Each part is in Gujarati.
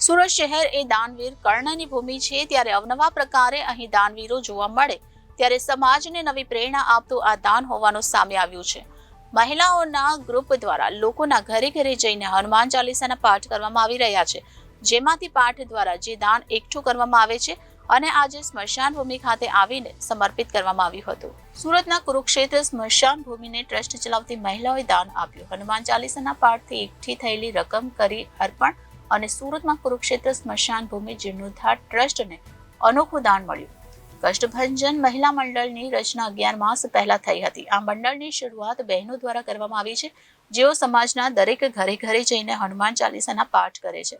સુરત શહેર એ દાનવીર કર્ણની ભૂમિ છે, ત્યારે અવનવા પ્રકારે અહીં દાનવીરો જોવા મળે ત્યારે સમાજને નવી પ્રેરણા આપતું આ દાન હોવાનું સામે આવ્યું છે। મહિલાઓના ગ્રુપ દ્વારા લોકોના ઘરે ઘરે જઈને હનુમાન ચાલીસાના પાઠ કરવામાં આવી રહ્યા છે, જેમાંથી પાઠ દ્વારા જે દાન એકઠું કરવામાં આવે છે અને આજે સ્મશાન ભૂમિ ખાતે આવીને સમર્પિત કરવામાં આવ્યું હતું। સુરતના કુરુક્ષેત્ર સ્મશાન ભૂમિને ટ્રસ્ટ ચલાવતી મહિલાઓએ દાન આપ્યું। હનુમાન ચાલીસાના પાઠથી એકઠી થયેલી રકમ કરી અર્પણ અને સુરતમાં કુરુક્ષેત્ર સ્મશાન ભૂમિ જીર્ણોદ્ધાર ટ્રસ્ટને અનોખું દાન મળ્યું। કષ્ટભંજન મહિલા મંડળની રચના 11 માસ પહેલા થઈ હતી। આ મંડળની શરૂઆત બહેનો દ્વારા કરવામાં આવી છે, જેઓ સમાજના દરેક ઘરે ઘરે જઈને હનુમાન ચાલીસાના પાઠ કરે છે।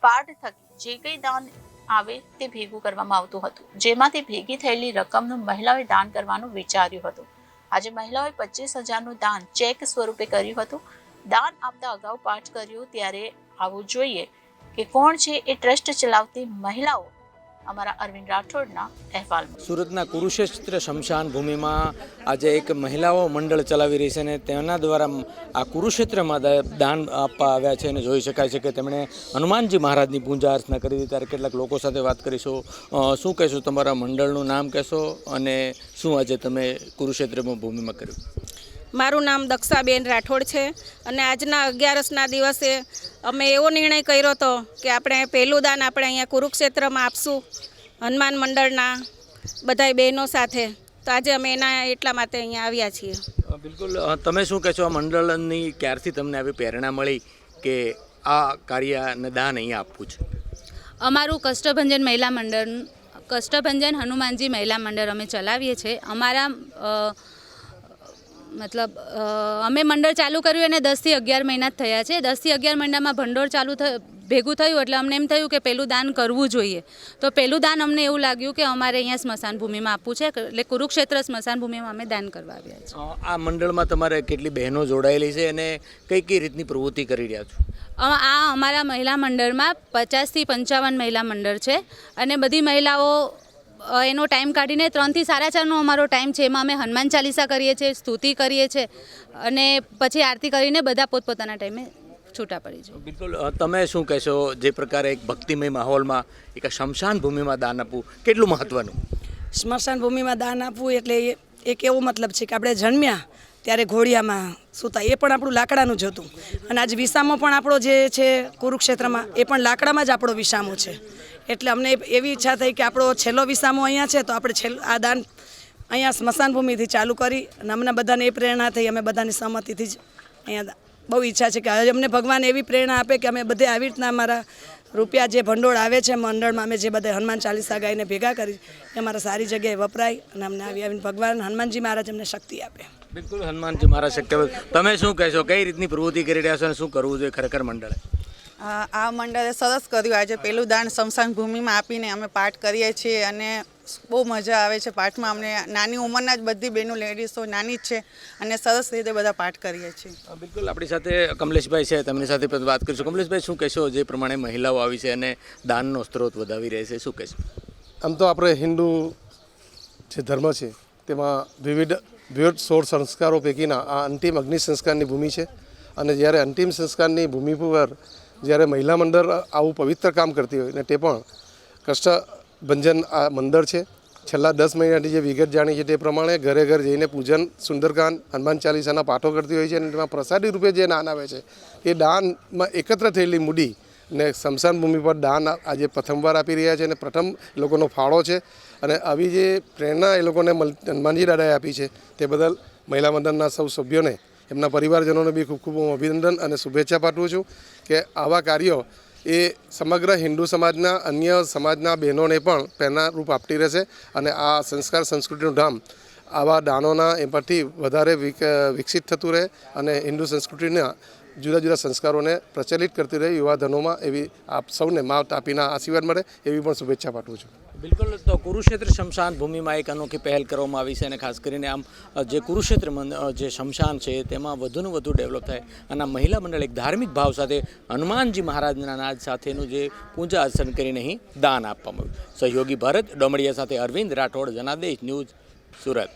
પાઠ થકી જે કંઈ દાન આવે તે ભેગું કરવામાં આવતું હતું, જેમાંથી ભેગી થયેલી રકમનું મહિલાઓએ દાન કરવાનું વિચાર્યું હતું। આજે મહિલાઓએ 25,000નું દાન ચેક સ્વરૂપે કર્યું હતું। દાન આપતા અગાઉ પાઠ કર્યું ત્યારે આવવું જોઈએ કે કોણ છે એ ટ્રસ્ટ ચલાવતી મહિલાઓ। અમારા અરવિંદ રાઠોડના અહેવાલમાં સુરતના કુરુક્ષેત્ર શમશાન ભૂમિમાં આજે એક મહિલાઓ મંડળ ચલાવી રહી છે અને તેના દ્વારા આ કુરુક્ષેત્રમાં દાન આપવા આવ્યા છે અને જોઈ શકાય છે કે તેમણે હનુમાનજી મહારાજની પૂજા અર્ચના કરી હતી। ત્યારે કેટલાક લોકો સાથે વાત કરીશું। શું કહેશો, તમારા મંડળનું નામ કહેશો અને શું આજે તમે કુરુક્ષેત્રમાં ભૂમિમાં કર્યું? મારું નામ દક્ષાબેન રાઠોડ છે અને આજના 11ના દિવસે અમે એવો નિર્ણય કર્યો હતો કે આપણે પહેલું દાન આપણે અહીંયા કુરુક્ષેત્રમાં આપશું હનુમાન મંડળના બધાય બહેનો સાથે। તો આજે અમે એના એટલા માટે અહીંયા આવ્યા છીએ। બિલકુલ, તમે શું કહેશો, આ મંડળની ક્યારથી તમને આવી પ્રેરણા મળી કે આ કાર્યને દાન અહીંયા આપવું છે? અમારું કષ્ટભંજન મહિલા મંડળ, કષ્ટભંજન હનુમાનજી મહિલા મંડળ અમે ચલાવીએ છીએ। અમારા અમે મંડળ ચાલુ કર્યું અને 10 થી 11 મહિના જ થયા છે। 10 થી 11 મહિનામાં ભંડોળ ભેગું થયું એટલે અમને એમ થયું કે પહેલું દાન કરવું જોઈએ। તો પહેલું દાન અમને એવું લાગ્યું કે અમારે અહીંયા સ્મશાન ભૂમિમાં આપવું છે, એટલે કુરુક્ષેત્ર સ્મશાન ભૂમિમાં અમે દાન કરવા આવ્યા છીએ। આ મંડળમાં તમારે કેટલી બહેનો જોડાયેલી છે અને કઈ રીતની પ્રવૃત્તિ કરી રહ્યા છો? આ અમારા મહિલા મંડળમાં 50 થી 55 મહિલા મંડળ છે અને બધી મહિલાઓ એનો ટાઈમ કાઢીને 3 થી 4:30નો અમારો ટાઈમ છે। એમાં અમે હનુમાન ચાલીસા કરીએ છીએ, સ્તુતિ કરીએ છીએ અને પછી આરતી કરીને બધા પોતપોતાના ટાઈમે છૂટા પડી જાય। બિલકુલ, તમે શું કહેશો, જે પ્રકારે એક ભક્તિમય માહોલમાં એક સ્મશાન ભૂમિમાં દાન આપવું કેટલું મહત્વનું? સ્મશાન ભૂમિમાં દાન આપવું એટલે એક એવો મતલબ છે કે આપણે જન્મ્યા ત્યારે ઘોડિયામાં સૂતા, એ પણ આપણું લાકડાનું જ હતું અને આજ વિસામો પણ આપણો જે છે કુરુક્ષેત્રમાં એ પણ લાકડામાં જ આપણો વિસામો છે। એટલે અમને એવી ઈચ્છા થઈ કે આપણો છેલ્લો વિસામો અહીંયા છે તો આપણે આ દાન અહીંયા સ્મશાન ભૂમિથી ચાલુ કરી અને અમને બધાને એ પ્રેરણા થઈ, અમે બધાની સહમતિથી જ અહીંયા બહુ ઈચ્છા છે કે હવે અમને ભગવાન એવી પ્રેરણા આપે કે અમે બધે આવી રીતના અમારા રૂપિયા જે ભંડોળ આવે છે મંડળમાં અમે જે બધા હનુમાન ચાલીસા ગાઈને ભેગા કરી એ અમારા સારી જગ્યાએ વપરાય અને અમને આવીને ભગવાન હનુમાનજી મહારાજ અમને શક્તિ આપે। બિલકુલ, હનુમાનજી મહારાજ શક્તિ આપે। તમે શું કહેશો, કઈ રીતની પ્રવૃત્તિ કરી રહ્યા છો અને શું કરવું જોઈએ ખરેખર મંડળે? આ મંડળે સરસ કર્યું। આજે પહેલું દાન સ્મશાન ભૂમિમાં આપીને અમે પાઠ કરીએ છીએ અને બહુ મજા આવે છે પાઠમાં। અમને નાની ઉંમરના જ બધી બહેનો લેડીઝો નાની જ છે અને સરસ રીતે બધા પાઠ કરીએ છીએ। બિલકુલ, આપણી સાથે કમલેશભાઈ છે, તેમની સાથે પણ વાત કરીશું। કમલેશભાઈ, શું કહેશો, જે પ્રમાણે મહિલાઓ આવી છે અને દાનનો સ્ત્રોત વધાવી રહે છે, શું કહેશો? આમ તો આપણે હિન્દુ જે ધર્મ છે તેમાં વિવિધ 16 સંસ્કારો પૈકીના આ અંતિમ અગ્નિ સંસ્કારની ભૂમિ છે અને જ્યારે અંતિમ સંસ્કારની ભૂમિ પર જ્યારે મહિલા મંડળ આવું પવિત્ર કામ કરતી હોય ને તે પણ કષ્ટભંજન આ મંડળ છે, છેલ્લા 10 મહિનાથી જે વિગત જાણી છે તે પ્રમાણે ઘરે ઘર જઈને પૂજન, સુંદરકાંડ, હનુમાન ચાલીસાના પાઠો કરતી હોય છે અને તેમાં પ્રસાદી રૂપે જે દાન આવે છે એ દાનમાં એકત્ર થયેલી મૂડી ને સ્મશાન ભૂમિ પર દાન આજે પ્રથમવાર આપી રહ્યા છે અને પ્રથમ એ લોકોનો ફાળો છે અને આવી જે પ્રેરણા એ લોકોને હનુમાનજી દાદાએ આપી છે તે બદલ મહિલા મંડળના સૌ સભ્યોને, એમના પરિવારજનોને બી ખૂબ ખૂબ અભિનંદન અને શુભેચ્છા પાઠવું છું કે આવા કાર્યો એ સમગ્ર હિન્દુ સમાજના અન્ય સમાજના બહેનોને પણ પ્રેરણારૂપ આપતી રહેશે અને આ સંસ્કાર સંસ્કૃતિનું ધામ આવા દાનોના એ પરથી વધારે વિકસિત થતું રહે અને હિન્દુ સંસ્કૃતિના જુદા જુદા સંસ્કારોને પ્રચલિત કરતી રહે યુવાધનોમાં, એવી આપ સૌને માત આપીના આશીર્વાદ મળે એવી પણ શુભેચ્છા પાઠવું છું। બિલકુલ, તો કુરુક્ષેત્ર શમશાન ભૂમિમાં એક અનોખી પહેલ કરવામાં આવી છે અને ખાસ કરીને આમ જે કુરુક્ષેત્ર જે શમશાન છે તેમાં વધુને વધુ ડેવલપ થાય અને આ મહિલા મંડળ એક ધાર્મિક ભાવ સાથે હનુમાનજી મહારાજના નાદ સાથેનું જે પૂજા અર્ચન કરીને અહીં દાન આપવામાં આવ્યું। સહયોગી ભરત ડોમડિયા સાથે અરવિંદ રાઠોડ, જનાદેશ ન્યૂઝ, સુરત।